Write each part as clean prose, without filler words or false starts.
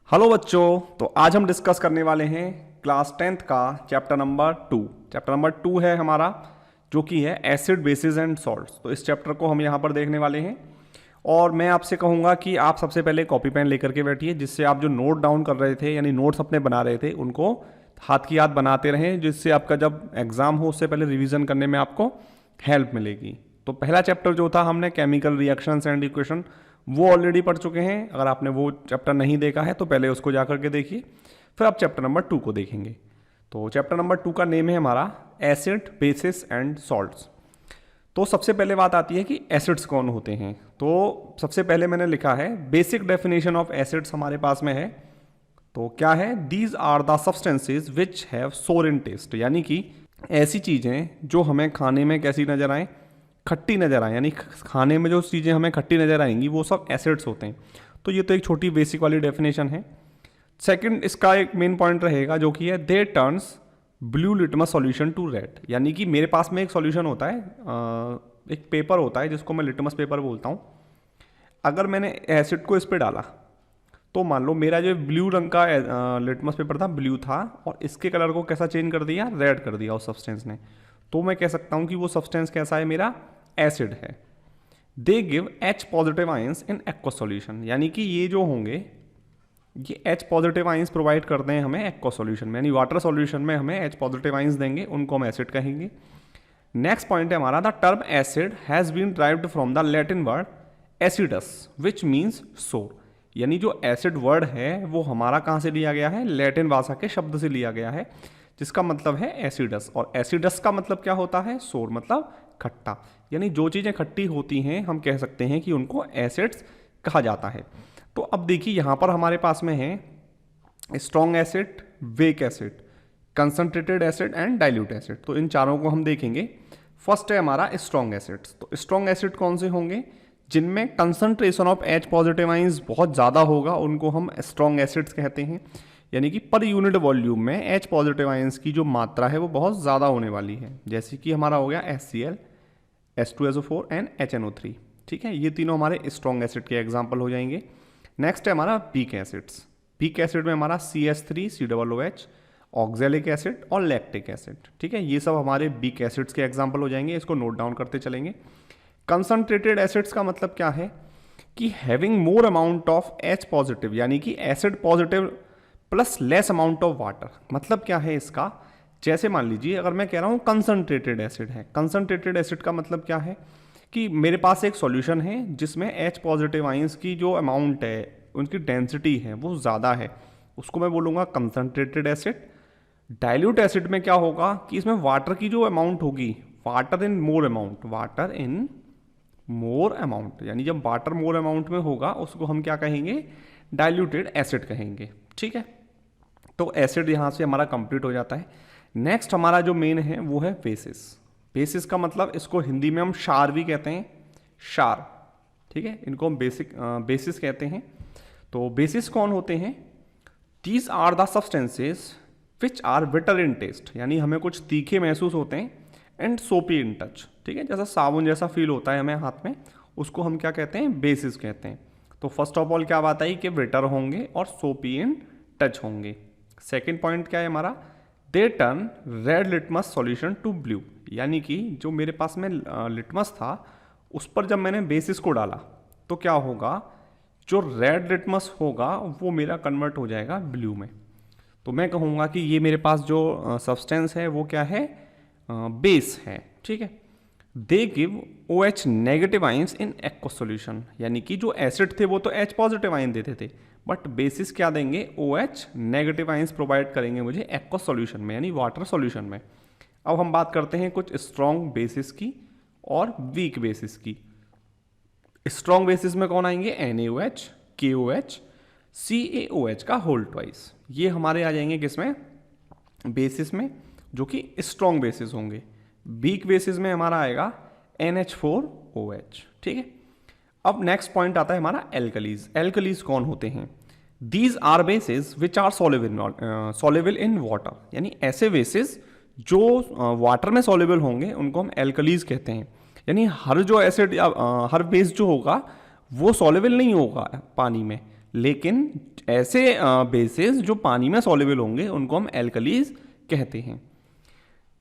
Hello बच्चों, तो आज हम डिस्कस करने वाले हैं क्लास 10th का चैप्टर नंबर 2। चैप्टर नंबर 2 है हमारा, जो कि है एसिड बेसिस एंड सॉल्ट्स। तो इस चैप्टर को हम यहाँ पर देखने वाले हैं और मैं आपसे कहूँगा कि आप सबसे पहले कॉपी पेन लेकर के बैठिए, जिससे आप जो नोट डाउन कर रहे थे यानी नोट्स अपने बना रहे थे उनको हाथ की याद बनाते रहें, जिससे आपका जब एग्ज़ाम हो उससे पहले रिविज़न करने में आपको हेल्प मिलेगी। तो पहला चैप्टर जो था हमने केमिकल रिएक्शंस एंड इक्वेशन, वो ऑलरेडी पढ़ चुके हैं। अगर आपने वो चैप्टर नहीं देखा है तो पहले उसको जा करके देखिए, फिर आप चैप्टर नंबर 2 को देखेंगे। तो चैप्टर नंबर 2 का नेम है हमारा एसिड बेसिस एंड सॉल्ट्स। तो सबसे पहले बात आती है कि एसिड्स कौन होते हैं। तो सबसे पहले मैंने लिखा है बेसिक डेफिनेशन ऑफ एसिड्स हमारे पास में है। तो क्या है, these are the substances which have sour in taste, यानी कि ऐसी चीज़ें जो हमें खाने में कैसी नज़र आए, खट्टी नज़र आए, यानी खाने में जो चीज़ें हमें खट्टी नज़र आएंगी वो सब एसिड्स होते हैं। तो ये तो एक छोटी बेसिक वाली डेफिनेशन है। सेकंड, इसका एक मेन पॉइंट रहेगा जो कि है they turns blue litmus solution to red, यानी कि मेरे पास में एक सॉल्यूशन होता है, एक पेपर होता है जिसको मैं लिटमस पेपर बोलता हूँ। अगर मैंने एसिड को इस पर डाला तो मान लो मेरा जो ब्लू रंग का लिटमस पेपर था, ब्लू था, और इसके कलर को कैसा चेंज कर दिया, रेड कर दिया उस सब्सटेंस ने। तो मैं कह सकता हूँ कि वो सब्सटेंस कैसा है, मेरा एसिड है। They give H positive ions in aqua solution, यानी कि ये जो होंगे ये H पॉजिटिव आयंस प्रोवाइड करते हैं हमें एक्वा सॉल्यूशन में, यानी वाटर सॉल्यूशन में हमें H पॉजिटिव आयंस देंगे, उनको हम एसिड कहेंगे। नेक्स्ट पॉइंट है हमारा the term acid has been derived from the Latin word acidus which means sour, यानी जो एसिड वर्ड है वो हमारा कहाँ से लिया गया है, लैटिन भाषा के शब्द से लिया गया है, जिसका मतलब है एसिडस। और एसिडस का मतलब क्या होता है, सोर मतलब खट्टा, यानी जो चीज़ें खट्टी होती हैं हम कह सकते हैं कि उनको एसिड्स कहा जाता है। तो अब देखिए यहाँ पर हमारे पास में है strong acid, wake acid, concentrated acid and dilute acid. तो इन चारों को हम देखेंगे। फर्स्ट है हमारा स्ट्रॉन्ग एसिड्स। तो स्ट्रॉन्ग एसिड कौन से होंगे, जिनमें concentration of H positive ions बहुत ज़्यादा होगा, उनको हम स्ट्रॉन्ग एसिड्स कहते हैं। यानी कि पर यूनिट वॉल्यूम में H पॉजिटिव आयंस की जो मात्रा है वो बहुत ज़्यादा होने वाली है, जैसे कि हमारा हो गया HCl, H2SO4 एंड HNO3। ठीक है, ये तीनों हमारे स्ट्रॉन्ग एसिड के एग्जाम्पल हो जाएंगे। नेक्स्ट है हमारा वीक एसिड्स। वीक एसिड में हमारा CH3COOH, ऑक्जेलिक एसिड और लैक्टिक एसिड। ठीक है, ये सब हमारे वीक एसिड्स के एग्जाम्पल हो जाएंगे, इसको नोट डाउन करते चलेंगे। कंसंट्रेटेड एसिड्स का मतलब क्या है कि having more amount of H positive, यानी कि acid positive plus less amount of water. मतलब क्या है इसका, जैसे मान लीजिए अगर मैं कह रहा हूँ कंसंट्रेटेड एसिड है, कंसंट्रेटेड एसिड का मतलब क्या है कि मेरे पास एक सॉल्यूशन है जिसमें H पॉजिटिव आयंस की जो अमाउंट है, उनकी डेंसिटी है वो ज़्यादा है, उसको मैं बोलूँगा कंसंट्रेटेड एसिड। डाइल्यूट एसिड में क्या होगा कि इसमें वाटर की जो अमाउंट होगी, water in more amount, water in more amount, यानी जब वाटर मोर अमाउंट में होगा उसको हम क्या कहेंगे, डाइल्यूटेड एसिड कहेंगे। ठीक है, तो एसिड यहाँ से हमारा कंप्लीट हो जाता है। नेक्स्ट हमारा जो मेन है वो है बेसिस। बेसिस का मतलब इसको हिंदी में हम क्षार भी कहते हैं, क्षार। ठीक है, इनको हम बेसिस कहते हैं। तो बेसिस कौन होते हैं, these are the substances which are bitter in taste, यानी हमें कुछ तीखे महसूस होते हैं, एंड सोपी इन टच। ठीक है, जैसा साबुन जैसा फील होता है हमें हाथ में, उसको हम क्या कहते हैं, बेसिस कहते हैं। तो फर्स्ट ऑफ ऑल क्या बात आई कि बिटर होंगे और सोपी इन टच होंगे। सेकेंड पॉइंट क्या है हमारा, they turn red litmus solution to blue, यानी कि जो मेरे पास में लिटमस था उस पर जब मैंने बेसिस को डाला तो क्या होगा, जो रेड लिटमस होगा वो मेरा कन्वर्ट हो जाएगा ब्लू में। तो मैं कहूँगा कि ये मेरे पास जो सब्सटेंस है वो क्या है, बेस है। ठीक है, they give OH negative ions in aqua solution, यानी कि जो एसिड थे वो तो H पॉजिटिव आयन देते थे, बट बेसिस क्या देंगे, OH नेगेटिव आयंस प्रोवाइड करेंगे मुझे एक्वा सॉल्यूशन में, यानी वाटर सॉल्यूशन में। अब हम बात करते हैं कुछ स्ट्रॉन्ग बेसिस की और वीक बेसिस की। स्ट्रॉन्ग बेसिस में कौन आएंगे, NaOH, KOH, CaOH का होल ट्वाइस, ये हमारे आ जाएंगे किसमें, बेसिस में, जो कि स्ट्रॉन्ग बेसिस होंगे। वीक बेसिस में हमारा आएगा NH4OH। ठीक है, अब नेक्स्ट पॉइंट आता है हमारा एल्कलीज। एल्कलीज कौन होते हैं, these are bases which are soluble in water, यानी ऐसे बेसिस जो वाटर में सॉल्युबल होंगे उनको हम एल्कलीज कहते हैं। यानी हर जो एसिड या हर बेस जो होगा वो सॉल्युबल नहीं होगा पानी में, लेकिन ऐसे बेसिस जो पानी में सॉल्युबल होंगे उनको हम एल्कलीज कहते हैं।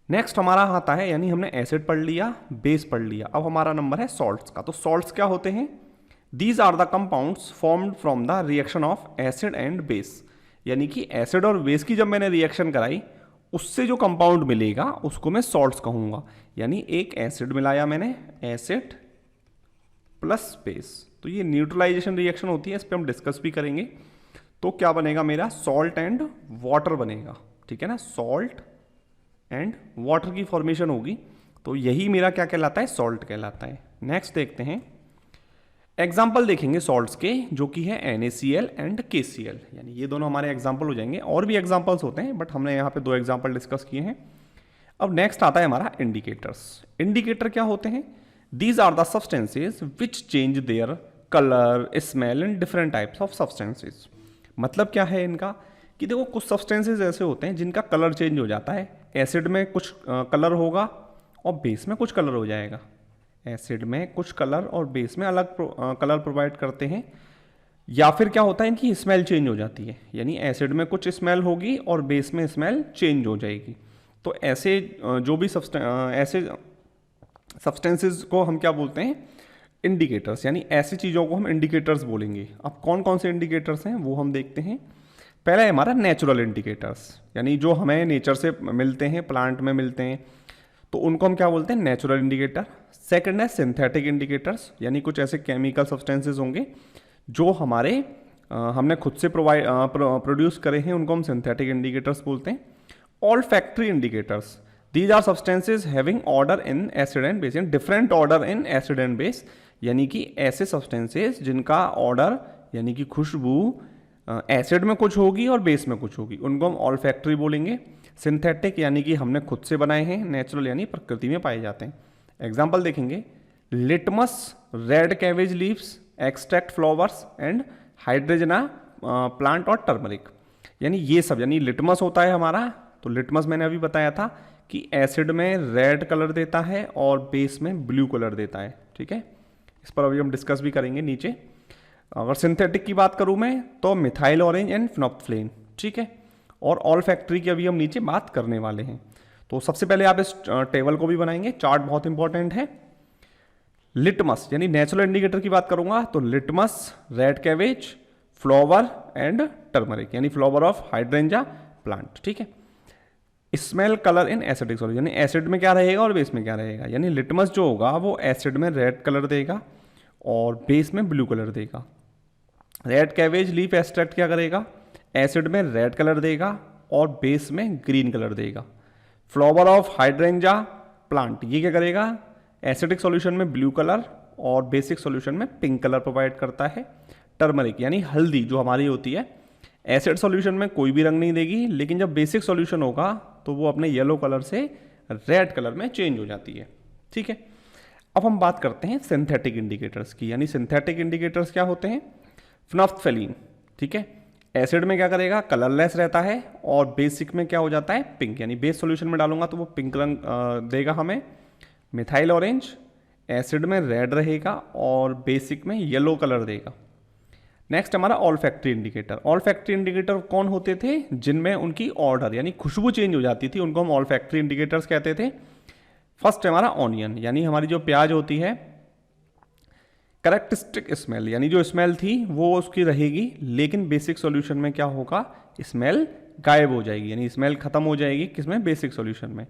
नेक्स्ट हमारा आता है, यानी हमने एसिड पढ़ लिया, बेस पढ़ लिया, अब हमारा नंबर है सॉल्ट्स का। तो सॉल्ट्स क्या होते हैं? These are the compounds formed from the reaction of acid and base, यानी कि एसिड और बेस की जब मैंने रिएक्शन कराई उससे जो कंपाउंड मिलेगा उसको मैं सॉल्ट्स कहूंगा। यानी एक एसिड मिलाया मैंने, एसिड प्लस बेस, तो ये न्यूट्रलाइजेशन रिएक्शन होती है, इस पर हम डिस्कस भी करेंगे। तो क्या बनेगा मेरा? सॉल्ट एंड वाटर बनेगा, ठीक है ना, सॉल्ट एंड वाटर की फॉर्मेशन होगी, तो यही मेरा क्या कहलाता है? सॉल्ट कहलाता है। नेक्स्ट देखते हैं, एग्जाम्पल देखेंगे सॉल्ट्स के, जो कि है NaCl एंड KCl, यानी ये दोनों हमारे एग्जाम्पल हो जाएंगे। और भी एग्जाम्पल्स होते हैं बट हमने यहाँ पे 2 एग्जाम्पल डिस्कस किए हैं। अब नेक्स्ट आता है हमारा इंडिकेटर्स। इंडिकेटर क्या होते हैं? These are the substances which change their colour, smell in different types of substances. मतलब क्या है इनका कि देखो कुछ सब्सटेंसेज ऐसे होते हैं जिनका कलर चेंज हो जाता है, एसिड में कुछ कलर होगा और बेस में कुछ कलर हो जाएगा, एसिड में कुछ कलर और बेस में अलग कलर प्रोवाइड करते हैं। या फिर क्या होता है, इनकी स्मेल चेंज हो जाती है, यानी एसिड में कुछ स्मेल होगी और बेस में स्मेल चेंज हो जाएगी। तो ऐसे जो भी ऐसे सब्सटेंसेस को हम क्या बोलते हैं? इंडिकेटर्स, यानी ऐसी चीज़ों को हम इंडिकेटर्स बोलेंगे। अब कौन कौन से इंडिकेटर्स हैं वो हम देखते हैं। पहला है हमारा नेचुरल इंडिकेटर्स, यानी जो हमें नेचर से मिलते हैं, प्लांट में मिलते हैं, तो उनको हम क्या बोलते हैं? Natural indicator. सेकंड है सिंथेटिक इंडिकेटर्स, यानी कुछ ऐसे केमिकल सब्सटेंसेस होंगे जो हमारे हमने खुद से प्रोड्यूस करे हैं, उनको हम सिंथेटिक इंडिकेटर्स बोलते हैं। Olfactory indicators, these are substances having odour in acid and base, यानी different odour in acid and base, यानी कि ऐसे सब्सटेंसेज जिनका ऑर्डर यानी कि खुशबू एसिड में कुछ होगी और बेस में कुछ होगी, उनको हम ऑल्फैक्टरी बोलेंगे। सिंथेटिक यानी कि हमने खुद से बनाए हैं, नेचुरल यानी प्रकृति में पाए जाते हैं। एग्जाम्पल देखेंगे, litmus, red cabbage leaves, extract flowers and hydrangea plant और टर्मरिक, यानी ये सब, यानी लिटमस होता है हमारा, तो लिटमस मैंने अभी बताया था कि एसिड में रेड कलर देता है और बेस में ब्लू कलर देता है, ठीक है। इस पर अभी हम डिस्कस भी करेंगे नीचे। अगर सिंथेटिक की बात करूं मैं तो मिथाइल ऑरेंज एंड फिनोप्थलीन, ठीक है। और ऑल्फैक्टरी की अभी हम नीचे बात करने वाले हैं। तो सबसे पहले आप इस टेबल को भी बनाएंगे, चार्ट बहुत इंपॉर्टेंट है। लिटमस यानी नेचुरल इंडिकेटर की बात करूंगा तो litmus, red cabbage, flower and turmeric, यानी फ्लावर ऑफ हाइड्रेंजा प्लांट, ठीक है। Smell colour in acidic solution, यानी एसिड में क्या रहेगा और बेस में क्या रहेगा, यानी लिटमस जो होगा वो एसिड में रेड कलर देगा और बेस में ब्लू कलर देगा। रेड कैवेज लीफ एक्सट्रैक्ट क्या करेगा, एसिड में रेड कलर देगा और बेस में ग्रीन कलर देगा। फ्लावर ऑफ हाइड्रेंजा प्लांट ये क्या करेगा, एसिडिक सॉल्यूशन में ब्लू कलर और बेसिक सॉल्यूशन में पिंक कलर प्रोवाइड करता है। टर्मरिक यानी हल्दी जो हमारी होती है, एसिड सॉल्यूशन में कोई भी रंग नहीं देगी, लेकिन जब बेसिक सॉल्यूशन होगा तो वो अपने येलो कलर से रेड कलर में चेंज हो जाती है, ठीक है। अब हम बात करते हैं सिंथेटिक इंडिकेटर्स की, यानी सिंथेटिक इंडिकेटर्स क्या होते हैं। फिनोप्थलीन, ठीक है, एसिड में क्या करेगा, कलरलेस रहता है और बेसिक में क्या हो जाता है, पिंक, यानी बेस सॉल्यूशन में डालूंगा तो वो पिंक रंग देगा हमें। मिथाइल ऑरेंज एसिड में रेड रहेगा और बेसिक में येलो कलर देगा। नेक्स्ट हमारा ऑल्फैक्टरी इंडिकेटर। ऑल्फैक्टरी इंडिकेटर कौन होते थे, जिनमें उनकी ऑर्डर यानी खुशबू चेंज हो जाती थी, उनको हम ऑल्फैक्टरी इंडिकेटर्स कहते थे। फर्स्ट हमारा ऑनियन, यानी हमारी जो प्याज होती है, करेक्टरिस्टिक स्मेल, यानी जो स्मेल थी वो उसकी रहेगी, लेकिन बेसिक सॉल्यूशन में क्या होगा, स्मेल गायब हो जाएगी, यानी स्मेल खत्म हो जाएगी किसमें, बेसिक सॉल्यूशन में।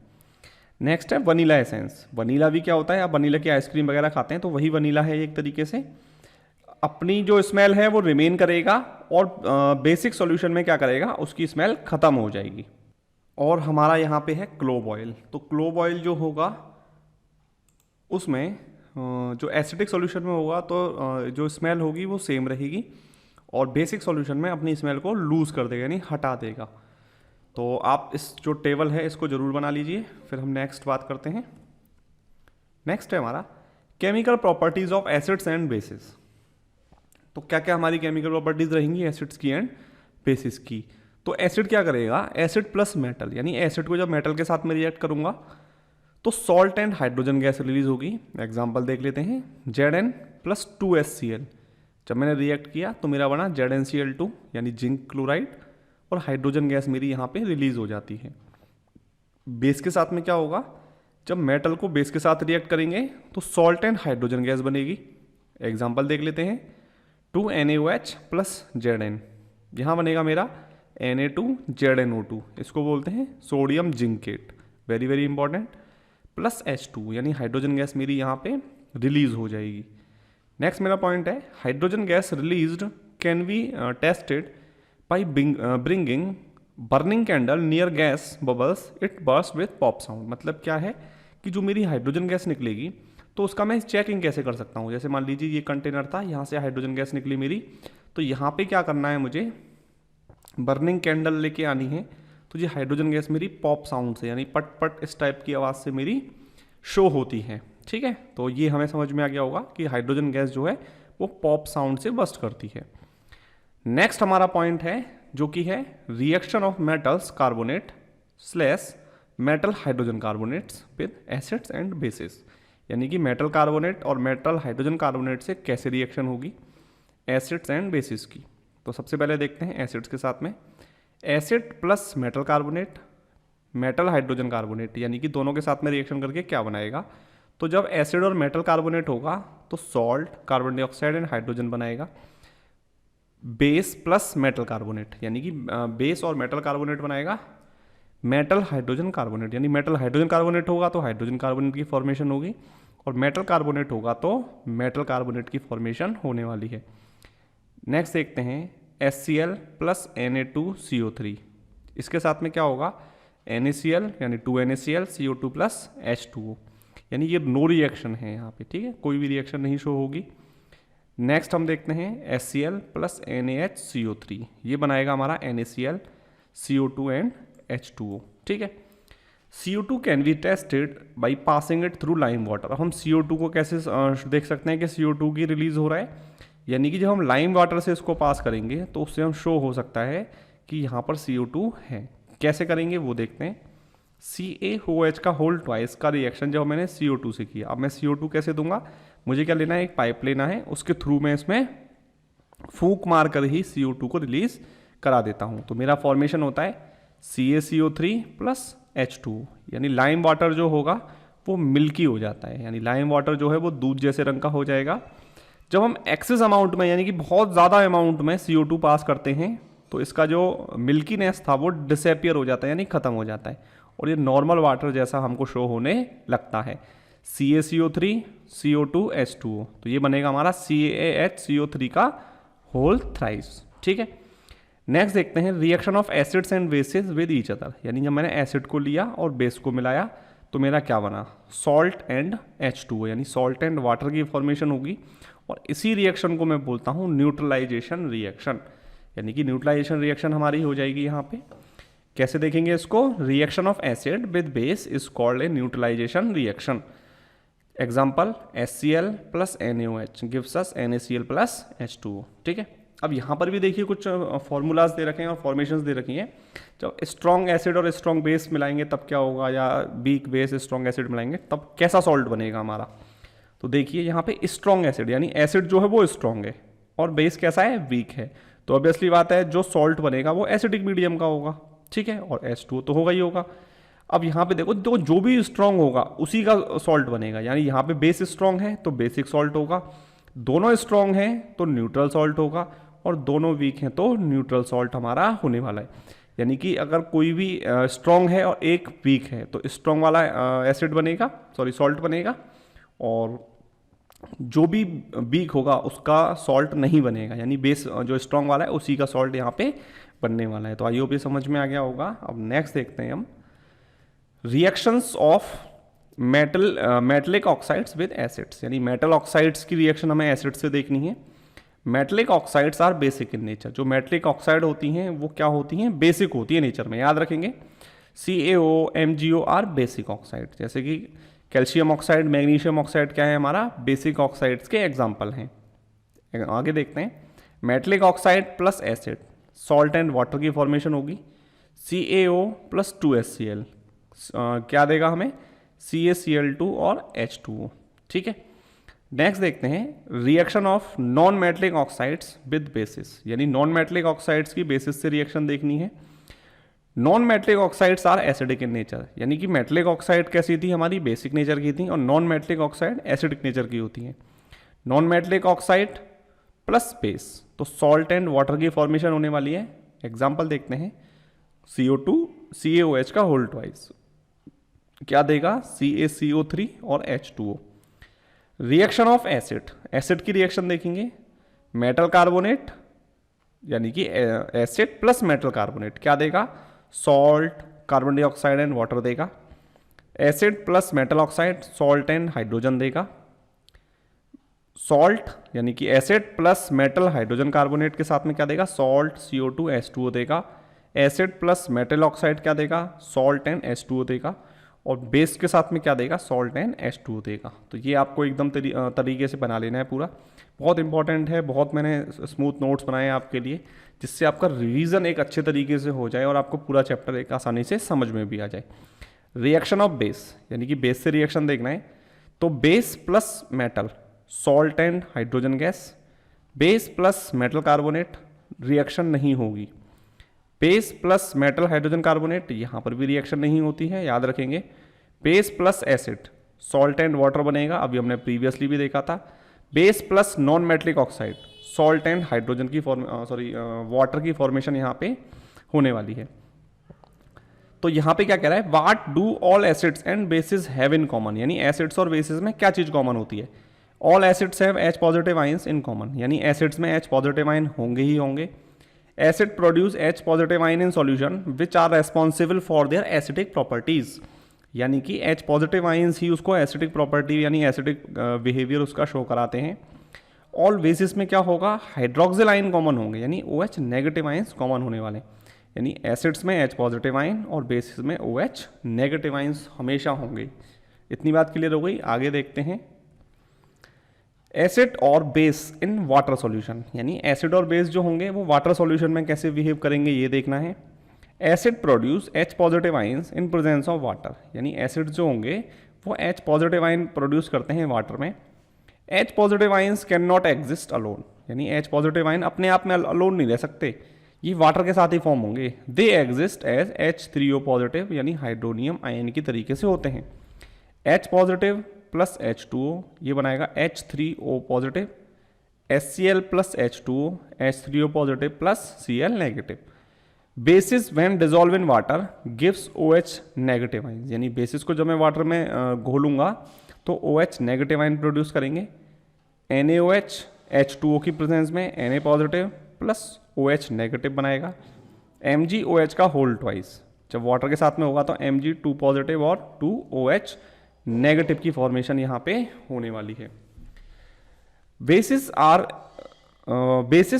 नेक्स्ट है वनीला एसेंस। वनीला भी क्या होता है, आप वनीला की आइसक्रीम वगैरह खाते हैं तो वही वनीला है एक तरीके से, अपनी जो स्मेल है वो रिमेन करेगा और बेसिक सॉल्यूशन में क्या करेगा, उसकी स्मेल खत्म हो जाएगी। और हमारा यहाँ पे है क्लोव ऑयल। तो क्लोव ऑयल जो होगा उसमें जो एसिडिक सॉल्यूशन में होगा तो जो स्मेल होगी वो सेम रहेगी और बेसिक सॉल्यूशन में अपनी स्मेल को लूज कर देगा, यानी हटा देगा। तो आप इस जो टेबल है इसको जरूर बना लीजिए, फिर हम नेक्स्ट बात करते हैं। नेक्स्ट है हमारा chemical properties of acids and basis. तो क्या क्या हमारी केमिकल प्रॉपर्टीज रहेंगी एसिड्स की एंड बेसिस की। तो एसिड क्या करेगा, एसिड प्लस मेटल, यानी एसिड को जब मेटल के साथ में रिएक्ट करूंगा तो salt and hydrogen gas release होगी। एग्जाम्पल देख लेते हैं, Zn प्लस 2HCl, जब मैंने रिएक्ट किया तो मेरा बना ZnCl2 यानी जिंक क्लोराइड, और हाइड्रोजन गैस मेरी यहाँ पे रिलीज हो जाती है। बेस के साथ में क्या होगा, जब मेटल को बेस के साथ रिएक्ट करेंगे तो सॉल्ट एंड हाइड्रोजन गैस बनेगी। एग्जाम्पल देख लेते हैं, 2NaOH प्लस Zn, यहाँ बनेगा मेरा Na2ZnO2, इसको बोलते हैं sodium zincate, very very important, plus H2 यानी हाइड्रोजन गैस मेरी यहाँ पे रिलीज हो जाएगी। नेक्स्ट मेरा पॉइंट है, hydrogen gas released can be tested by bringing burning candle near gas bubbles, it burst with pop sound. मतलब क्या है कि जो मेरी हाइड्रोजन गैस निकलेगी तो उसका मैं चेकिंग कैसे कर सकता हूँ। जैसे मान लीजिए ये कंटेनर था, यहाँ से हाइड्रोजन गैस निकली मेरी, तो यहाँ पे क्या करना है, मुझे बर्निंग कैंडल लेके आनी है, तो ये हाइड्रोजन गैस मेरी पॉप साउंड से यानी पट पट इस टाइप की आवाज़ से मेरी शो होती है। ठीक है, तो ये हमें समझ में आ गया होगा कि हाइड्रोजन गैस जो है वो पॉप साउंड से बस्ट करती है। नेक्स्ट हमारा पॉइंट है जो कि है reaction of metals carbonate slash metal hydrogen carbonates with acids and basis, यानी कि मेटल कार्बोनेट और मेटल हाइड्रोजन कार्बोनेट से कैसे रिएक्शन होगी एसिड्स एंड बेसिस की। तो सबसे पहले देखते हैं एसिड्स के साथ में, acid plus metal carbonate, metal hydrogen carbonate, यानी कि दोनों के साथ में रिएक्शन करके क्या बनाएगा, तो जब एसिड और मेटल कार्बोनेट होगा तो salt, carbon dioxide and hydrogen बनाएगा। बेस प्लस मेटल कार्बोनेट, यानी कि बेस और मेटल कार्बोनेट बनाएगा मेटल हाइड्रोजन कार्बोनेट, यानी मेटल हाइड्रोजन कार्बोनेट होगा तो हाइड्रोजन कार्बोनेट की फॉर्मेशन होगी, और मेटल कार्बोनेट होगा तो मेटल कार्बोनेट की फॉर्मेशन होने वाली है। नेक्स्ट देखते हैं HCl प्लस Na2CO3, इसके साथ में क्या होगा NaCl यानी 2NaCl CO2 प्लस H2O, यानी ये नो रिएक्शन है यहाँ पे। ठीक है, कोई भी रिएक्शन नहीं शो होगी। नेक्स्ट हम देखते हैं HCl प्लस NaHCO3, ये बनाएगा हमारा NaCl CO2 एंड H2O। ठीक है, CO2 can be tested by passing it through lime water. अब हम CO2 को कैसे देख सकते हैं कि CO2 की रिलीज हो रहा है, यानी कि जब हम लाइम वाटर से इसको पास करेंगे तो उससे हम शो हो सकता है कि यहाँ पर CO2 है। कैसे करेंगे वो देखते हैं। CaOH का होल ट्वाइस का रिएक्शन जब मैंने CO2 से किया, अब मैं CO2 कैसे दूंगा, मुझे क्या लेना है, एक पाइप लेना है, उसके थ्रू मैं इसमें फूंक मार कर ही CO2 को रिलीज करा देता हूँ। तो मेरा फॉर्मेशन होता है CaCO3 प्लस H2O, यानी लाइम वाटर जो होगा वो मिल्की हो जाता है, यानी लाइम वाटर जो है वो दूध जैसे रंग का हो जाएगा। जब हम एक्सेस अमाउंट में यानी कि बहुत ज़्यादा अमाउंट में CO2 पास करते हैं तो इसका जो मिल्कीनेस था वो डिसअपियर हो जाता है, यानी ख़त्म हो जाता है, और ये नॉर्मल वाटर जैसा हमको शो होने लगता है। CaCO3 CO2 H2O, तो ये बनेगा हमारा CaHCO3 का होल थ्राइस। ठीक है, नेक्स्ट देखते हैं reaction of acids and basis with each other, यानी जब मैंने एसिड को लिया और बेस को मिलाया तो मेरा क्या बना, सॉल्ट एंड H2O, यानी सॉल्ट एंड वाटर की फॉर्मेशन होगी, और इसी रिएक्शन को मैं बोलता हूँ न्यूट्रलाइजेशन रिएक्शन, यानी कि न्यूट्रलाइजेशन रिएक्शन हमारी हो जाएगी यहाँ पे। कैसे देखेंगे इसको, reaction of acid with base is called a neutralisation reaction. Example HCl plus NaOH gives us NaCl plus H2O। ठीक है, अब यहाँ पर भी देखिए कुछ फॉर्मूलाज दे रखे हैं और फॉर्मेशंस दे रखी हैं। जब स्ट्रॉन्ग एसिड और स्ट्रॉन्ग बेस मिलाएंगे तब क्या होगा, या वीक बेस स्ट्रॉन्ग एसिड मिलाएंगे तब कैसा सॉल्ट बनेगा हमारा। तो देखिए यहाँ पे स्ट्रॉन्ग एसिड यानी एसिड जो है वो स्ट्रॉन्ग है और बेस कैसा है, वीक है, तो ऑब्वियसली बात है जो सॉल्ट बनेगा वो एसिडिक मीडियम का होगा। ठीक है, और H2O तो होगा ही होगा। अब यहाँ पे देखो तो जो भी स्ट्रॉन्ग होगा उसी का सॉल्ट बनेगा, यानी यहाँ पे बेस स्ट्रॉन्ग है तो बेसिक सॉल्ट होगा, दोनों स्ट्रॉन्ग हैं तो न्यूट्रल सॉल्ट होगा, और दोनों वीक हैं तो न्यूट्रल सॉल्ट हमारा होने वाला है। यानी कि अगर कोई भी स्ट्रॉन्ग है और एक वीक है तो स्ट्रॉन्ग वाला एसिड बनेगा, सॉरी सॉल्ट बनेगा, और जो भी वीक होगा उसका सॉल्ट नहीं बनेगा, यानी बेस जो स्ट्रॉन्ग वाला है उसी का सॉल्ट यहाँ पे बनने वाला है। तो आई होप ये समझ में आ गया होगा। अब नेक्स्ट देखते हैं हम reactions of metallic oxides with acids, यानी मेटल ऑक्साइड्स की रिएक्शन हमें एसिड से देखनी है। Metallic oxides are basic in nature, जो मेटलिक ऑक्साइड होती हैं वो क्या होती हैं, बेसिक होती है नेचर में, याद रखेंगे। CaO MgO are basic oxide, जैसे कि कैल्शियम ऑक्साइड मैग्नीशियम ऑक्साइड क्या है हमारा, बेसिक ऑक्साइड्स के एग्जाम्पल हैं। आगे देखते हैं metallic oxide plus acid salt and water की फॉर्मेशन होगी। CaO प्लस 2HCl क्या देगा हमें, CaCl2 और H2O। ठीक है, नेक्स्ट देखते हैं reaction of non metallic oxides with bases, यानी नॉन मेटलिक ऑक्साइड्स की बेसिस से रिएक्शन देखनी है। Non metallic oxides are acidic in nature, यानी कि मेटलिक ऑक्साइड कैसी थी हमारी, बेसिक नेचर की थी, और non metallic oxide acidic nature की होती है। Non metallic oxide plus base, तो सॉल्ट एंड वाटर की फॉर्मेशन होने वाली है। एग्जाम्पल देखते हैं, CO2 CaOH का होल ट्वाइस क्या देगा, CaCO3 और H2O। Reaction of acid, acid की रिएक्शन देखेंगे, मेटल कार्बोनेट यानी कि एसिड प्लस मेटल कार्बोनेट क्या देगा, salt, carbon dioxide and water देगा। Acid plus metal oxide salt and hydrogen देगा। सॉल्ट यानी कि acid plus metal hydrogen carbonate के साथ में क्या देगा, सॉल्ट CO2 H2O देगा। एसिड प्लस मेटल ऑक्साइड क्या देगा, सॉल्ट एंड H2O देगा। और बेस के साथ में क्या देगा, सॉल्ट एंड H2O देगा। तो ये आपको एकदम तरीके से बना लेना है पूरा, बहुत इंपॉर्टेंट है। बहुत मैंने स्मूथ नोट्स बनाए हैं आपके लिए, जिससे आपका रिवीजन एक अच्छे तरीके से हो जाए और आपको पूरा चैप्टर एक आसानी से समझ में भी आ जाए। रिएक्शन ऑफ बेस, यानी कि बेस से रिएक्शन देखना है, तो base plus metal salt and hydrogen gas, base plus metal carbonate reaction नहीं होगी। Base plus metal hydrogen carbonate यहाँ पर भी रिएक्शन नहीं होती है, याद रखेंगे। Base plus acid salt and water बनेगा, अभी हमने प्रीवियसली भी देखा था। Base plus non metallic oxide salt and hydrogen की वाटर की फॉर्मेशन यहाँ पे होने वाली है। तो यहाँ पे क्या कह रहा है, what do all acids and bases have in common, यानी एसिड्स और बेसिस में क्या चीज कॉमन होती है। All acids have H positive ions in common, यानी एसिड्स में H पॉजिटिव आइन होंगे ही होंगे। Acid produce H positive ion in solution which are responsible for their acidic properties, यानी कि H पॉजिटिव आइंस ही उसको एसिडिक प्रॉपर्टी यानी एसिडिक बिहेवियर उसका शो कराते हैं। ऑल बेसिस में क्या होगा, हाइड्रोक्सिल आइन कॉमन होंगे, यानी OH नेगेटिव आइंस कॉमन होने वाले, यानी एसिड्स में H पॉजिटिव आइन और बेसिस में OH नेगेटिव आइंस हमेशा होंगे। इतनी बात क्लियर हो गई। आगे देखते हैं, acid or base in water solution, यानी एसिड और बेस जो होंगे वो वाटर सॉल्यूशन में कैसे बिहेव करेंगे ये देखना है। Acid produce H positive ions in presence of water, यानी एसिड जो होंगे वो H पॉजिटिव आइन प्रोड्यूस करते हैं वाटर में। H positive ions can not exist alone, यानी H पॉजिटिव आइन अपने आप में अलोन नहीं रह सकते, ये वाटर के साथ ही फॉर्म होंगे। They exist as H3O positive, यानी हाइड्रोनियम आयन की तरीके से होते हैं। H पॉजिटिव प्लस H2O ये बनाएगा H3O positive, HCl plus H2O H3O positive plus Cl negative. Basis when dissolve in water gives OH negative ion, यानी बेसिस को जब मैं वाटर में घोलूंगा तो OH नेगेटिव आइन प्रोड्यूस करेंगे। NaOH H2O की प्रेजेंस में Na positive plus OH negative बनाएगा। MgOH का होल ट्वाइस जब वाटर के साथ में होगा तो Mg2 पॉजिटिव और 2OH नेगेटिव की फॉर्मेशन यहाँ पे होने वाली है। Bases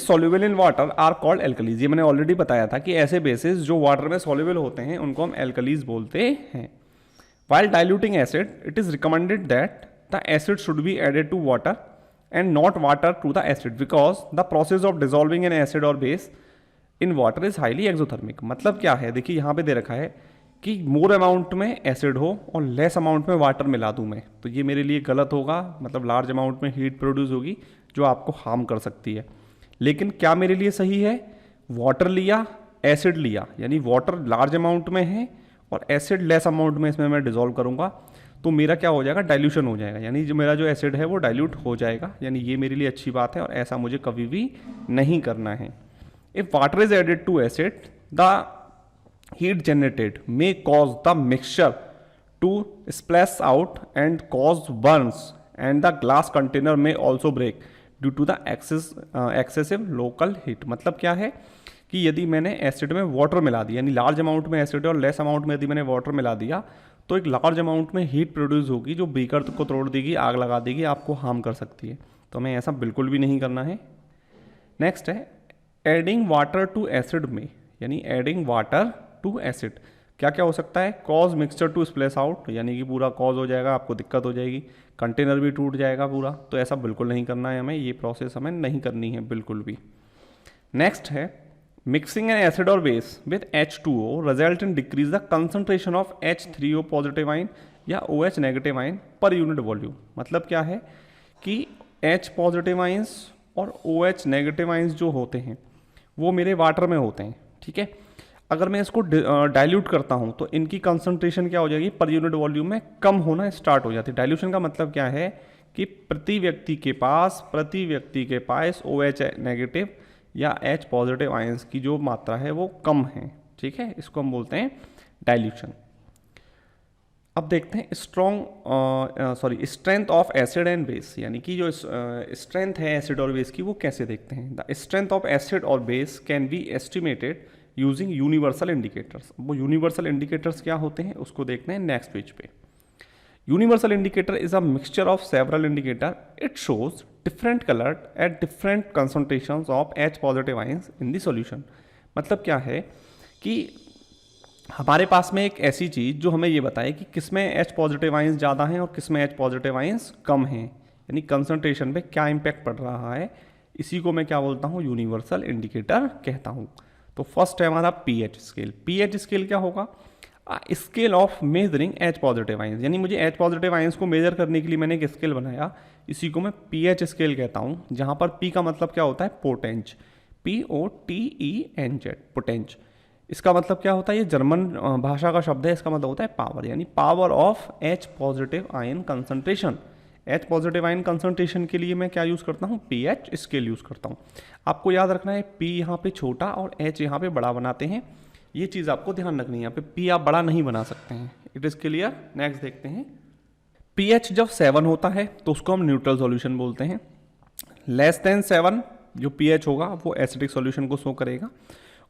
soluble in water are called alkalis, ये मैंने ऑलरेडी बताया था कि ऐसे बेसिस जो वाटर में सॉल्युबल होते हैं उनको हम एल्कलीज बोलते हैं। While diluting acid it is recommended that the acid should be added to water and not water to the acid because the process of dissolving an acid or base in water is highly exothermic. मतलब क्या है, देखिए यहाँ पे दे रखा है कि more amount में एसिड हो और लेस अमाउंट में वाटर मिला दूं मैं, तो ये मेरे लिए गलत होगा। मतलब लार्ज अमाउंट में हीट प्रोड्यूस होगी जो आपको हार्म कर सकती है। लेकिन क्या मेरे लिए सही है, वाटर लिया एसिड लिया, यानी वाटर लार्ज अमाउंट में है और एसिड लेस अमाउंट में इसमें मैं डिजोल्व करूंगा तो मेरा क्या हो जाएगा, डाइल्यूशन हो जाएगा, यानी जो मेरा जो एसिड है वो डाइल्यूट हो जाएगा। यानी ये मेरे लिए अच्छी बात है और ऐसा मुझे कभी भी नहीं करना है। If water is added to acid the heat generated may cause the mixture to splash out and cause burns and the glass container may also break due to the excessive local heat। मतलब क्या है कि यदि मैंने acid में water मिला दिया, यानी लार्ज अमाउंट में एसिड और लेस अमाउंट में यदि मैंने वाटर मिला दिया तो एक लार्ज अमाउंट में हीट प्रोड्यूस होगी जो बीकर को तोड़ देगी, आग लगा देगी, आपको हार्म कर सकती है। तो हमें ऐसा बिल्कुल भी नहीं करना है। नेक्स्ट है एडिंग वाटर टू एसिड में, यानी एडिंग वाटर टू एसिड क्या क्या हो सकता है, cause mixture to splash out, यानी कि पूरा कॉज हो जाएगा, आपको दिक्कत हो जाएगी, कंटेनर भी टूट जाएगा पूरा। तो ऐसा बिल्कुल नहीं करना है हमें, ये प्रोसेस हमें नहीं करनी है बिल्कुल भी। नेक्स्ट है mixing N acid or base with H2O result in decrease the concentration of H3O positive ion या OH negative ion per unit volume. मतलब क्या है कि H पॉजिटिव आइंस और OH नेगेटिव आइंस जो होते हैं वो मेरे वाटर में होते हैं, ठीक है। अगर मैं इसको डाइल्यूट करता हूँ तो इनकी कंसंट्रेशन क्या हो जाएगी, पर यूनिट वॉल्यूम में कम होना स्टार्ट हो जाती है। डाइल्यूशन का मतलब क्या है कि प्रति व्यक्ति के पास OH नेगेटिव या H पॉजिटिव आयंस की जो मात्रा है वो कम है, ठीक है। इसको हम बोलते हैं डाइल्यूशन। अब देखते हैं strength of acid and base, यानी कि जो स्ट्रेंथ है एसिड और बेस की वो कैसे देखते हैं। The strength of acid or base can be estimated using universal indicators. वो यूनिवर्सल इंडिकेटर्स क्या होते हैं उसको देखते हैं नेक्स्ट पेज पे। Universal indicator is a mixture of several indicator. It shows different colour at different concentrations of H positive ions in the solution. मतलब क्या है कि हमारे पास में एक ऐसी चीज़ जो हमें ये बताए कि किसमें H पॉजिटिव आयंस ज़्यादा हैं और किसमें H पॉजिटिव आयंस कम हैं, यानी कंसंट्रेशन पे क्या इम्पैक्ट पड़ रहा है, इसी को मैं क्या बोलता हूँ, यूनिवर्सल इंडिकेटर कहता हूँ। तो फर्स्ट है हमारा पीएच स्केल। पीएच स्केल क्या होगा, scale of measuring H positive ions, यानी मुझे H पॉजिटिव आयंस को मेजर करने के लिए मैंने एक स्केल बनाया, इसी को मैं पीएच स्केल कहता हूँ, जहाँ पर P का मतलब क्या होता है, पोटेंच, POTENZ, पोटेंच। इसका मतलब क्या होता है, ये जर्मन भाषा का शब्द है, इसका मतलब होता है पावर, यानी power of H positive ion concentration. H positive ion concentration के लिए मैं क्या यूज़ करता हूँ, पीएच स्केल यूज़ करता हूँ। आपको याद रखना है P यहाँ पे छोटा और H यहाँ पे बड़ा बनाते हैं, ये चीज़ आपको ध्यान रखनी है। यहाँ पे P आप बड़ा नहीं बना सकते हैं। It is clear. नेक्स्ट देखते हैं, pH जब 7 होता है तो उसको हम न्यूट्रल सॉल्यूशन बोलते हैं। लेस देन 7 जो pH होगा वो एसिडिक सॉल्यूशन को शो करेगा,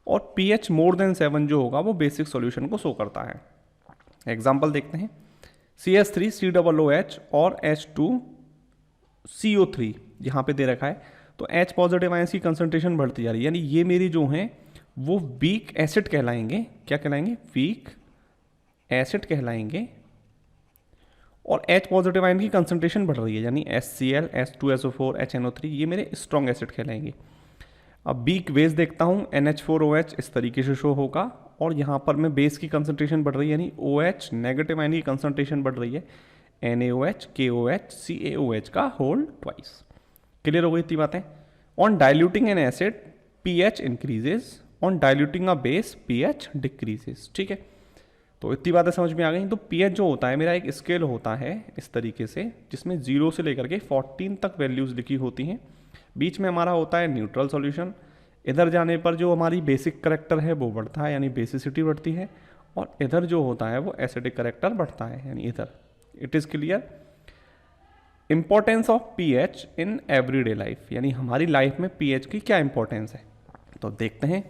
और pH मोर देन 7 जो होगा वो बेसिक सॉल्यूशन को शो करता है। एग्जाम्पल देखते हैं, CH3COOH और H2CO3 यहाँ पे दे रखा है, तो H पॉजिटिव आयंस की कंसंट्रेशन बढ़ती जा रही है, यानी ये मेरी जो हैं वो वीक एसिड कहलाएंगे। क्या कहलाएंगे, वीक एसिड कहलाएंगे। और H पॉजिटिव आयन की कंसंट्रेशन बढ़ रही है, यानी HCl, H2SO4, HNO3 ये मेरे स्ट्रॉन्ग एसिड कहलाएंगे। अब वीक बेस देखता हूँ, NH4OH इस तरीके से शो होगा, और यहाँ पर मैं बेस की कंसंट्रेशन बढ़ रही है, यानी OH नेगेटिव आयन की कंसंट्रेशन बढ़ रही है, NaOH, KOH, CaOH का होल ट्वाइस। क्लियर हो गई इतनी बातें। On diluting N acid pH increases, on diluting a base pH decreases, ठीक है। तो इतनी बातें समझ में आ गई। तो pH जो होता है मेरा एक स्केल होता है इस तरीके से, जिसमें 0 से लेकर के 14 तक वैल्यूज़ लिखी होती हैं। बीच में हमारा होता है न्यूट्रल सॉल्यूशन, इधर जाने पर जो हमारी बेसिक करेक्टर है वो बढ़ता है, यानी बेसिसिटी बढ़ती है, और इधर जो होता है वो एसिडिक करेक्टर बढ़ता है, यानी इधर। It is clear. Importance of pH in everyday life, यानी हमारी लाइफ में pH की क्या इंपॉर्टेंस है, तो देखते हैं।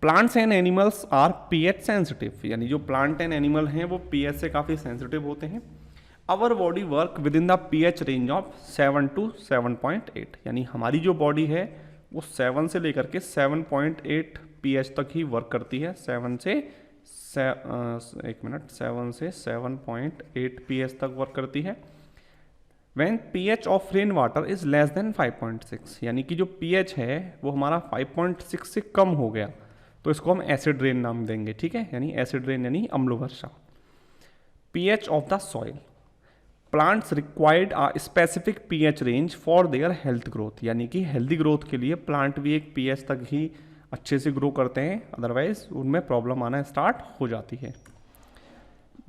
Plants and animals are pH sensitive, यानी जो प्लांट एंड एनिमल हैं वो pH से काफ़ी सेंसिटिव होते हैं। Our body work within the pH range of 7 to 7.8, यानी हमारी जो बॉडी है वो 7 से लेकर के 7.8 pH तक ही वर्क करती है। 7 से 7.8 pH तक वर्क करती है। When pH of rain water is less than 5.6, यानी कि जो pH है वो हमारा 5.6 से कम हो गया तो इसको हम एसिड रेन नाम देंगे, ठीक है, यानी एसिड रेन यानी अम्ल वर्षा। pH of the soil, plants required a specific pH range for their health growth, यानी कि हेल्दी ग्रोथ के लिए प्लांट भी एक pH तक ही अच्छे से ग्रो करते हैं, अदरवाइज उनमें प्रॉब्लम आना स्टार्ट हो जाती है।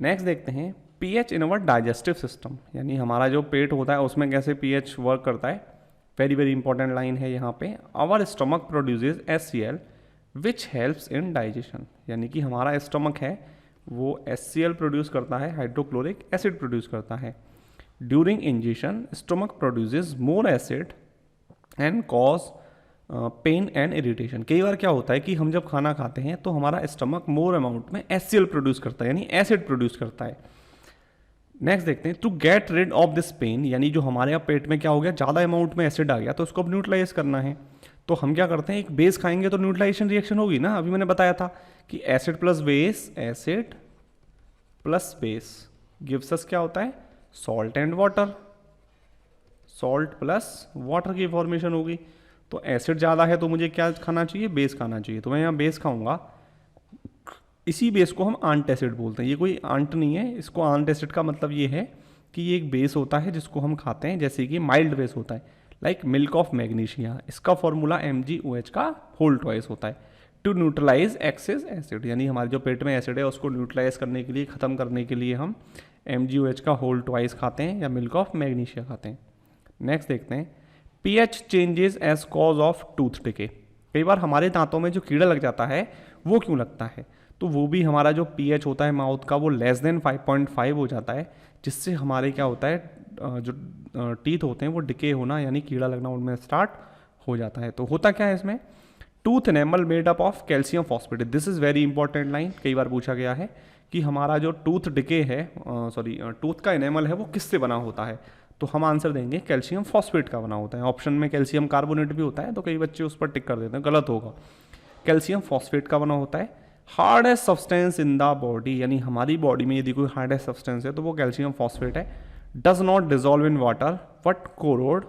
नेक्स्ट देखते हैं, pH इन अवर डाइजेस्टिव सिस्टम, यानी हमारा जो पेट होता है उसमें कैसे pH वर्क करता है। वेरी वेरी इंपॉर्टेंट लाइन है यहाँ पे। Our stomach produces HCl which helps in digestion, यानी कि हमारा स्टमक है वो HCl प्रोड्यूस करता है, हाइड्रोक्लोरिक एसिड प्रोड्यूस करता है। During ingestion stomach produces more acid and cause pain and irritation. कई बार क्या होता है कि हम जब खाना खाते हैं तो हमारा स्टमक मोर अमाउंट में HCl प्रोड्यूस करता है, यानी एसिड प्रोड्यूस करता है। नेक्स्ट देखते हैं, to get rid of this pain, यानी जो हमारे यहाँ पेट में क्या हो गया, ज़्यादा अमाउंट में एसिड आ गया तो उसको अब न्यूट्रलाइज करना है। तो हम क्या करते हैं, एक बेस खाएंगे तो न्यूट्रलाइजेशन रिएक्शन होगी ना। अभी मैंने बताया था कि acid plus base, acid plus base gives us क्या होता है, salt and water. Salt plus water की फॉर्मेशन होगी। तो एसिड ज़्यादा है तो मुझे क्या खाना चाहिए, बेस खाना चाहिए, तो मैं यहाँ बेस खाऊंगा। इसी बेस को हम आंट एसिड बोलते हैं। ये कोई आंट नहीं है, इसको आंट एसिड का मतलब ये है कि ये एक बेस होता है जिसको हम खाते हैं, जैसे कि माइल्ड बेस होता है लाइक मिल्क ऑफ मैग्नीशिया, इसका फॉर्मूला MgOH का होल ट्वाइस होता है टू न्यूट्रलाइज एक्सेस एसिड, यानी हमारे जो पेट में एसिड है उसको न्यूट्रलाइज करने के लिए, ख़त्म करने के लिए हम MgOH का होल ट्वाइस खाते हैं या मिल्क ऑफ मैग्नीशिया खाते हैं। नेक्स्ट देखते हैं pH changes as cause of tooth decay. कई बार हमारे दांतों में जो कीड़ा लग जाता है वो क्यों लगता है, तो वो भी हमारा जो pH होता है माउथ का वो लेस देन 5.5 हो जाता है, जिससे हमारे क्या होता है जो टीथ होते हैं वो डिके होना यानी कीड़ा लगना उनमें स्टार्ट हो जाता है। तो होता क्या है इसमें, tooth enamel made up of calcium phosphate, this is very important line, कई बार पूछा गया है कि हमारा जो टूथ डिके है टूथ का एनेमल है वो किससे बना होता है, तो हम आंसर देंगे कैल्शियम फॉस्फेट का बना होता है। ऑप्शन में कैल्शियम कार्बोनेट भी होता है तो कई बच्चे उस पर टिक कर देते हैं, गलत होगा, कैल्शियम फॉस्फेट का बना होता है। Hardest substance in the body, यानी हमारी बॉडी में यदि कोई हार्डेस्ट सब्सटेंस है तो वो कैल्शियम फॉस्फेट है। Does not dissolve in water but corrode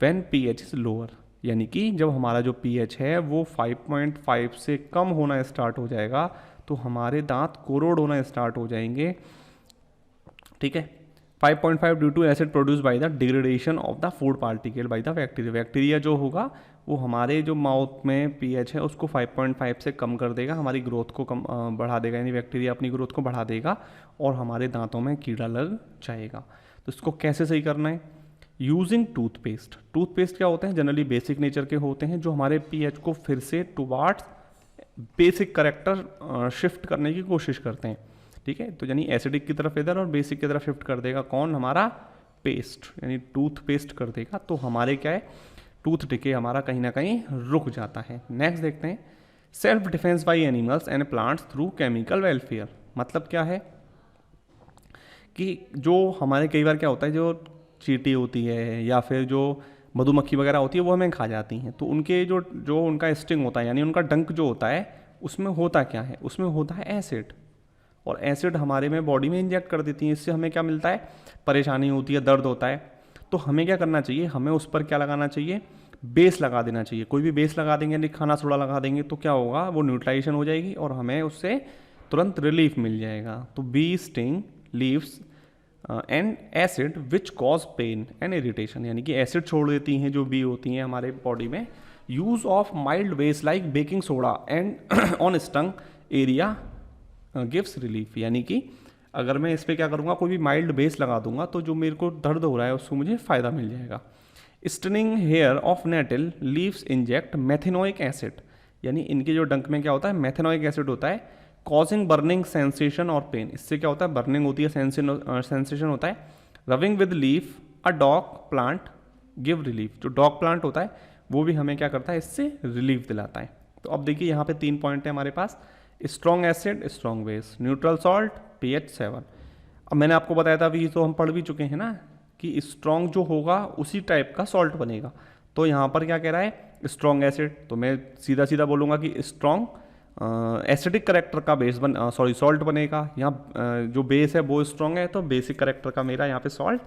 when pH is lower, यानी कि जब हमारा जो pH है वो 5.5 से कम होना स्टार्ट हो जाएगा तो हमारे दांत कोरोड होना स्टार्ट हो जाएंगे। ठीक है, 5.5 due to acid produce by the degradation of the food particle by the bacteria, bacteria जो होगा वो हमारे जो माउथ में pH है उसको 5.5 से कम कर देगा, हमारी ग्रोथ को कम बढ़ा देगा, यानी बैक्टीरिया अपनी ग्रोथ को बढ़ा देगा और हमारे दांतों में कीड़ा लग जाएगा। तो इसको कैसे सही करना है, यूजिंग टूथपेस्ट। टूथपेस्ट क्या होते हैं, जनरली बेसिक नेचर के होते हैं जो हमारे pH को फिर से टुवार्ड्स बेसिक करेक्टर शिफ्ट करने की कोशिश करते हैं। ठीक है, तो यानी एसिडिक की तरफ इधर और बेसिक की तरफ शिफ्ट कर देगा कौन, हमारा पेस्ट, यानी टूथपेस्ट कर देगा, तो हमारे क्या है टूथ डिके हमारा कहीं ना कहीं रुक जाता है। नेक्स्ट देखते हैं self defence by animals and plants through chemical welfare, मतलब क्या है कि जो हमारे कई बार क्या होता है जो चींटी होती है या फिर जो मधुमक्खी वगैरह होती है वो हमें खा जाती हैं, तो उनके जो उनका स्टिंग होता है यानी उनका डंक जो होता है उसमें होता क्या है, उसमें होता है एसिड, और एसिड हमारे में बॉडी में इंजेक्ट कर देती हैं, इससे हमें क्या मिलता है, परेशानी होती है, दर्द होता है। तो हमें क्या करना चाहिए, हमें उस पर क्या लगाना चाहिए, बेस लगा देना चाहिए। कोई भी बेस लगा देंगे यानी खाना सोडा लगा देंगे तो क्या होगा, वो न्यूट्रलाइजेशन हो जाएगी और हमें उससे तुरंत रिलीफ मिल जाएगा। तो bee sting leaves and acid which cause pain and irritation, यानी कि एसिड छोड़ देती हैं जो बी होती हैं हमारे बॉडी में। Use of mild base like baking soda and on stung area gives relief, यानी कि अगर मैं इस पर क्या करूँगा, कोई भी माइल्ड बेस लगा दूंगा तो जो मेरे को दर्द हो रहा है उसको मुझे फ़ायदा मिल जाएगा। Stinging hair of nettle leaves inject methanoic acid, यानी इनके जो डंक में क्या होता है, मेथेनोइक एसिड होता है, कॉजिंग बर्निंग सेंसेशन और पेन, इससे क्या होता है, बर्निंग होती है, सेंसेशन होता है। Rubbing with leaf a dog plant give relief, जो डॉग प्लांट होता है वो भी हमें क्या करता है, इससे रिलीफ दिलाता है। तो अब देखिए यहाँ पे 3 पॉइंट है हमारे पास, strong acid, strong base, neutral salt, pH 7। अब मैंने आपको बताया था, अभी तो हम पढ़ भी चुके हैं ना कि स्ट्रॉन्ग जो होगा उसी टाइप का सॉल्ट बनेगा। तो यहाँ पर क्या कह रहा है, स्ट्रॉन्ग एसिड, तो मैं सीधा सीधा बोलूँगा कि स्ट्रॉन्ग एसिडिक करेक्टर का बेस सॉल्ट बनेगा। यहाँ जो बेस है वो स्ट्रॉन्ग है तो बेसिक करेक्टर का मेरा यहाँ पे सॉल्ट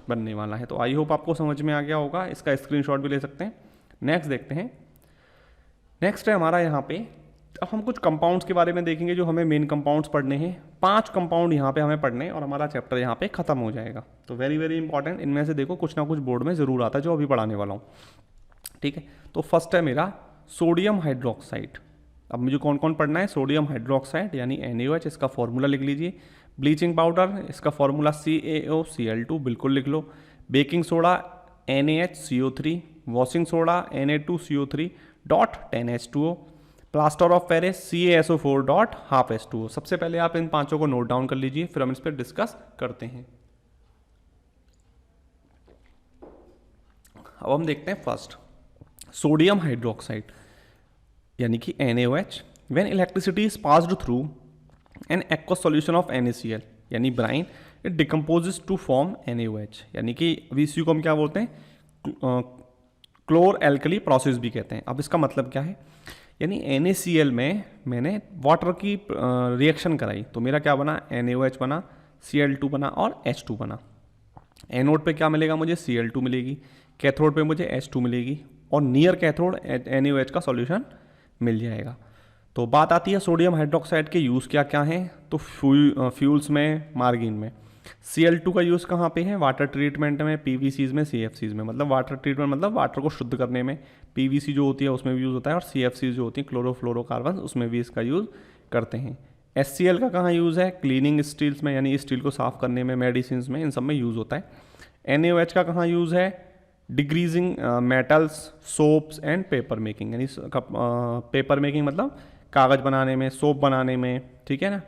बनने वाला है। तो आई होप आपको समझ में आ गया होगा, इसका स्क्रीनशॉट भी ले सकते हैं। नेक्स्ट देखते हैं, नेक्स्ट है हमारा यहाँ पे, अब हम कुछ कंपाउंड्स के बारे में देखेंगे जो हमें मेन कंपाउंड्स पढ़ने हैं। 5 कंपाउंड यहाँ पे हमें पढ़ने और हमारा चैप्टर यहाँ पे खत्म हो जाएगा। तो वेरी वेरी इंपॉर्टेंट, इनमें से देखो कुछ ना कुछ बोर्ड में ज़रूर आता है जो अभी पढ़ाने वाला हूँ। ठीक है, तो फर्स्ट है मेरा सोडियम हाइड्रोक्साइड। अब मुझे कौन कौन पढ़ना है, सोडियम हाइड्रोक्साइड यानी NaOH, इसका फॉर्मूला लिख लीजिए। ब्लीचिंग पाउडर, इसका फॉर्मूला CaOCl2, बिल्कुल लिख लो। Baking soda NaHCO3, washing soda Na2CO3.10H2O, plaster of Paris CaSO4.12H2O। सबसे पहले आप इन 5 को नोट डाउन कर लीजिए, फिर हम इस पर डिस्कस करते हैं। अब हम देखते हैं फर्स्ट सोडियम हाइड्रोक्साइड यानी कि NaOH। When electricity is passed through an aqueous solution of NaCl यानी brine, it decomposes to form NaOH, यानी कि इसी को हम क्या बोलते हैं, क्लोर एल्कली प्रोसेस भी कहते हैं। अब इसका मतलब क्या है, यानी NaCl में मैंने वाटर की रिएक्शन कराई तो मेरा क्या बना, NaOH बना, Cl2 बना और H2 बना। एनोड पे क्या मिलेगा मुझे, Cl2 मिलेगी, कैथोड पे मुझे H2 मिलेगी और नियर कैथोड NaOH का सॉल्यूशन मिल जाएगा। तो बात आती है सोडियम हाइड्रोक्साइड के यूज़ क्या क्या हैं, तो फ्यूल्स में, मार्गिन में। Cl2 का यूज़ कहाँ पे है? वाटर ट्रीटमेंट में, पीवीसीज में, सीएफसीज में। मतलब वाटर ट्रीटमेंट मतलब वाटर को शुद्ध करने में पीवीसी जो होती है उसमें भी यूज़ होता है, और सीएफसी जो होती है क्लोरोफ्लोरोकार्बन, उसमें भी इसका यूज़ करते हैं। HCl का कहाँ यूज़ है? क्लीनिंग स्टील्स में, यानी स्टील को साफ करने में, मेडिसिन में, इन सब में यूज़ होता है। NaOH का कहाँ यूज़ है? Degreasing metals, soaps and paper making, यानी पेपर मेकिंग मतलब कागज़ बनाने में, सोप बनाने में, ठीक है ना,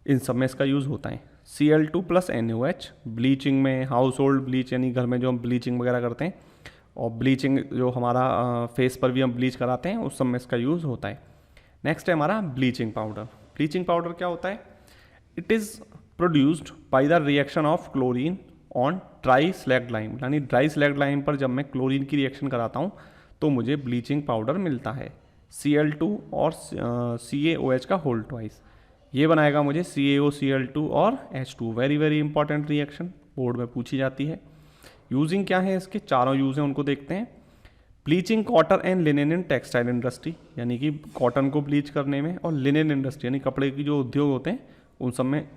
इन सब में इसका यूज़ होता है। Cl2 प्लस NaOH ब्लीचिंग में, हाउस होल्ड ब्लीच यानी घर में जो हम ब्लीचिंग वगैरह करते हैं, और ब्लीचिंग जो हमारा फेस पर भी हम ब्लीच कराते हैं, उस सब में इसका यूज़ होता है। नेक्स्ट है हमारा ब्लीचिंग पाउडर। ब्लीचिंग पाउडर क्या होता है? It is produced by the reaction of chlorine on dry slagged lime, यानी ड्राई स्लैग्ड लाइम पर जब मैं क्लोरीन की रिएक्शन कराता हूँ तो मुझे ब्लीचिंग पाउडर मिलता है। Cl2 और CaOH का होल ट्वाइस, ये बनाएगा मुझे CaOCl2 और H2। Very very important reaction, board में पूछी जाती है। यूजिंग क्या है इसके? चारों यूज हैं, उनको देखते हैं। Bleaching cotton and linen in textile industry, यानी कि कॉटन को ब्लीच करने में, और लिनेन इंडस्ट्री यानी कपड़े की जो उद्योग होते हैं उन सब में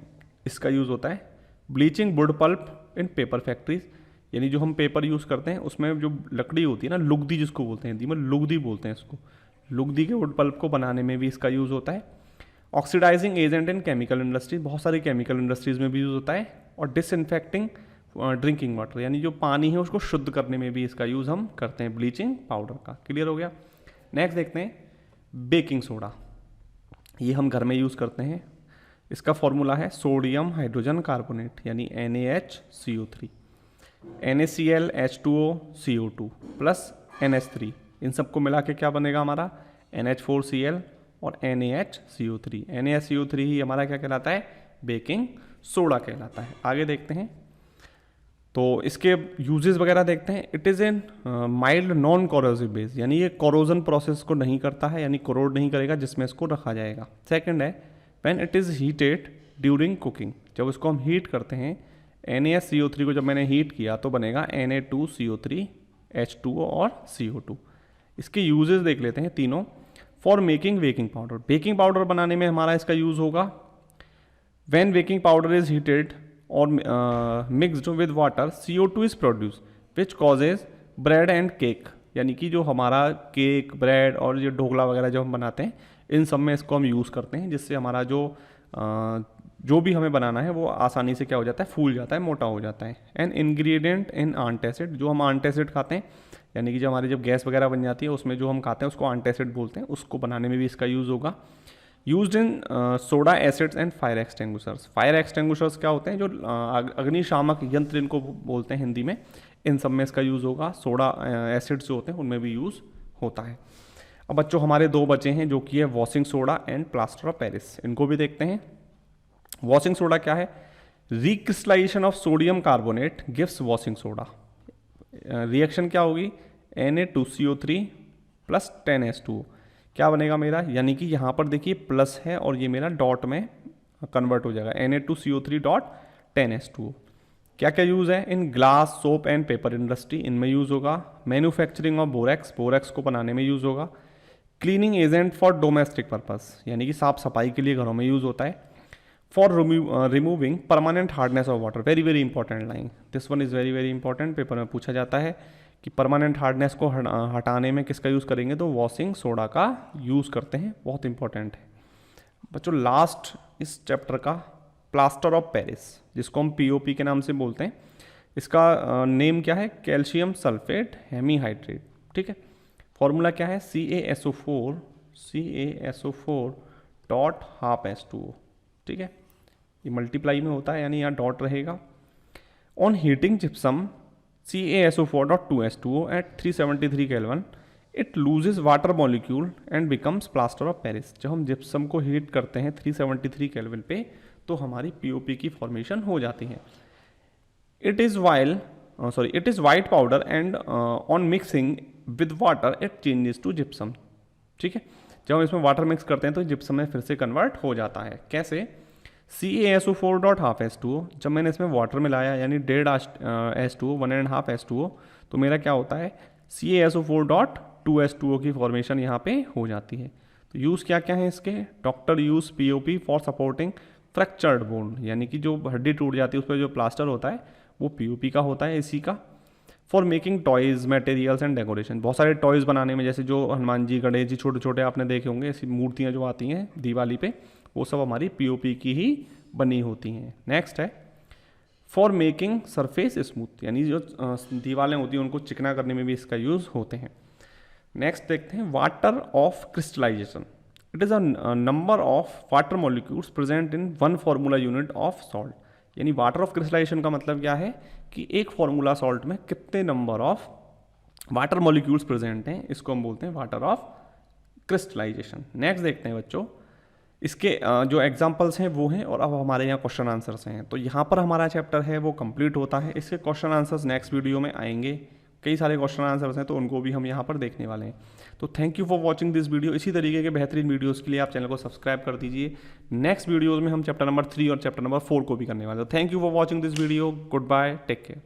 इसका यूज़ होता है। ब्लीचिंग वुड पल्प इन पेपर फैक्ट्रीज, यानी जो हम पेपर यूज़ करते हैं उसमें जो लकड़ी होती है ना, लुगदी जिसको बोलते हैं, हिंदी में लुगदी बोलते हैं इसको, लुगदी के वुड पल्प को बनाने में भी इसका यूज़ होता है। Oxidising agent in chemical industry, बहुत सारी केमिकल इंडस्ट्रीज़ में भी यूज़ होता है। और डिसइंफेक्टिंग ड्रिंकिंग वाटर, यानी जो पानी है उसको शुद्ध करने में भी इसका यूज़ हम करते हैं ब्लीचिंग पाउडर का। क्लियर हो गया? नेक्स्ट देखते हैं बेकिंग सोडा। ये हम घर में यूज़ करते हैं। इसका फॉर्मूला है सोडियम हाइड्रोजन कार्बोनेट, यानी NaHCO3, NaCl H2O CO2 plus NH3, इन सबको मिला के क्या बनेगा हमारा? NH4Cl और NaHCO3। NaHCO3 ही हमारा क्या कहलाता है? बेकिंग सोडा कहलाता है। आगे देखते हैं, तो इसके यूजेस वगैरह देखते हैं। It is an mild non corrosive base, यानी ये कोरोजन प्रोसेस को नहीं करता है, यानी कोरोड नहीं करेगा जिसमें इसको रखा जाएगा। सेकंड है when it is heated during cooking, जब इसको हम हीट करते हैं, NaCO3 को जब मैंने हीट किया तो बनेगा Na2CO3 H2O और CO2। इसके यूजेस देख लेते हैं तीनों। For making baking powder, baking powder बनाने में हमारा इसका यूज़ होगा। When baking powder is heated और mixed with water, CO2 is produce which causes bread and cake, यानी कि जो हमारा केक, ब्रेड और ये ढोकला वगैरह जो हम बनाते हैं, इन सब में इसको हम यूज़ करते हैं, जिससे हमारा जो भी हमें बनाना है वो आसानी से क्या हो जाता है? फूल जाता है, मोटा हो जाता है। एन इंग्रेडिएंट इन आंटासिड, जो हम आंटासिड खाते हैं, यानी कि जब गैस वगैरह बन जाती है उसमें जो हम खाते हैं उसको आंटासिड बोलते हैं, उसको बनाने में भी इसका यूज़ होगा। Used in soda acids and fire extinguishers. Fire extinguishers क्या होते हैं? जो अग्निशामक यंत्र इनको बोलते हैं हिंदी में, इन सब में इसका यूज़ होगा। सोडा एसिड्स जो होते हैं उनमें भी यूज़ होता है। अब बच्चों हमारे दो बचे हैं, जो कि है washing soda and plaster of Paris, इनको भी देखते हैं। वॉशिंग सोडा क्या है? Recrystallisation of sodium carbonate gives washing soda. Reaction क्या होगी? Na2CO3 प्लस 10H2O, क्या बनेगा मेरा? यानी कि यहाँ पर देखिए प्लस है और ये मेरा डॉट में कन्वर्ट हो जाएगा, Na2CO3 डॉट 10H2O। क्या क्या यूज़ है? In glass, soap and paper industry, इनमें यूज़ होगा। मैन्युफैक्चरिंग ऑफ बोरेक्स, बोरेक्स को बनाने में यूज़ होगा। Cleaning agent for domestic purpose, यानी कि साफ सफाई के लिए घरों में यूज़ होता है। For removing permanent hardness of water, very very important line, this one is very very important, paper में पूछा जाता है कि परमानेंट हार्डनेस को हटाने में किसका यूज़ करेंगे? तो वॉशिंग सोडा का यूज़ करते हैं, बहुत इंपॉर्टेंट है। बच्चों लास्ट इस चैप्टर का प्लास्टर ऑफ पेरिस, जिसको हम POP के नाम से बोलते हैं, इसका नेम क्या है? कैल्शियम सल्फेट हेमीहाइड्रेट, ठीक है। फॉर्मूला क्या है? CaSO4 डॉट हाफ H2O, ठीक है। ये मल्टीप्लाई में होता है, यानी यहाँ डॉट रहेगा। On heating gypsum CaSO4.2H2O at 373 Kelvin, it loses water molecule and becomes plaster of Paris. जब हम जिप्सम को हीट करते हैं 373 केल्विन पे, तो हमारी POP की फॉर्मेशन हो जाती है। It is white powder and on mixing with water it changes to gypsum, ठीक है। जब हम इसमें वाटर मिक्स करते हैं तो जिप्सम में फिर से कन्वर्ट हो जाता है। कैसे? CaSO4 डॉट हाफ H2O, जब मैंने इसमें वाटर मिलाया यानी 1.5 H2O, 1.5 H2O, तो मेरा क्या होता है? CaSO4 डॉट 2H2O की फॉर्मेशन यहाँ पे हो जाती है। तो यूज़ क्या क्या है इसके? Doctor use POP for supporting fractured bone, यानी कि जो हड्डी टूट जाती है उस पर जो प्लास्टर होता है वो पीओपी का होता है इसी का। For making toys, materials and decoration, बहुत सारे टॉयज़ बनाने में, जैसे जो हनुमान जी, गणेश जी छोटे छोटे आपने देखे होंगे, ऐसी मूर्तियाँ जो आती हैं दिवाली पे, वो सब हमारी पीओपी की ही बनी होती हैं। नेक्स्ट है फॉर मेकिंग सरफेस स्मूथ, यानी जो दीवारें होती हैं उनको चिकना करने में भी इसका यूज़ होते हैं। नेक्स्ट देखते हैं water of crystallisation. It is a number of water molecules present in one formula unit of salt, यानी वाटर ऑफ क्रिस्टलाइजेशन का मतलब क्या है कि एक फार्मूला सॉल्ट में कितने number of water molecules present हैं, इसको हम बोलते हैं वाटर ऑफ क्रिस्टलाइजेशन। नेक्स्ट देखते हैं बच्चों, इसके जो एग्जांपल्स हैं वो हैं, और अब हमारे यहाँ क्वेश्चन आंसर्स हैं। तो यहाँ पर हमारा चैप्टर है वो कंप्लीट होता है। इसके क्वेश्चन आंसर्स नेक्स्ट वीडियो में आएंगे, कई सारे क्वेश्चन आंसर्स हैं तो उनको भी हम यहाँ पर देखने वाले हैं। तो thank you for watching this video. इसी तरीके के बेहतरीन वीडियोज़ के लिए आप चैनल को सब्सक्राइब कर दीजिए। नेक्स्ट वीडियोज़ में हम चैप्टर नंबर 3 और चैप्टर नंबर 4 को भी करने वाले हैं। Thank you for watching this video. Goodbye, take care.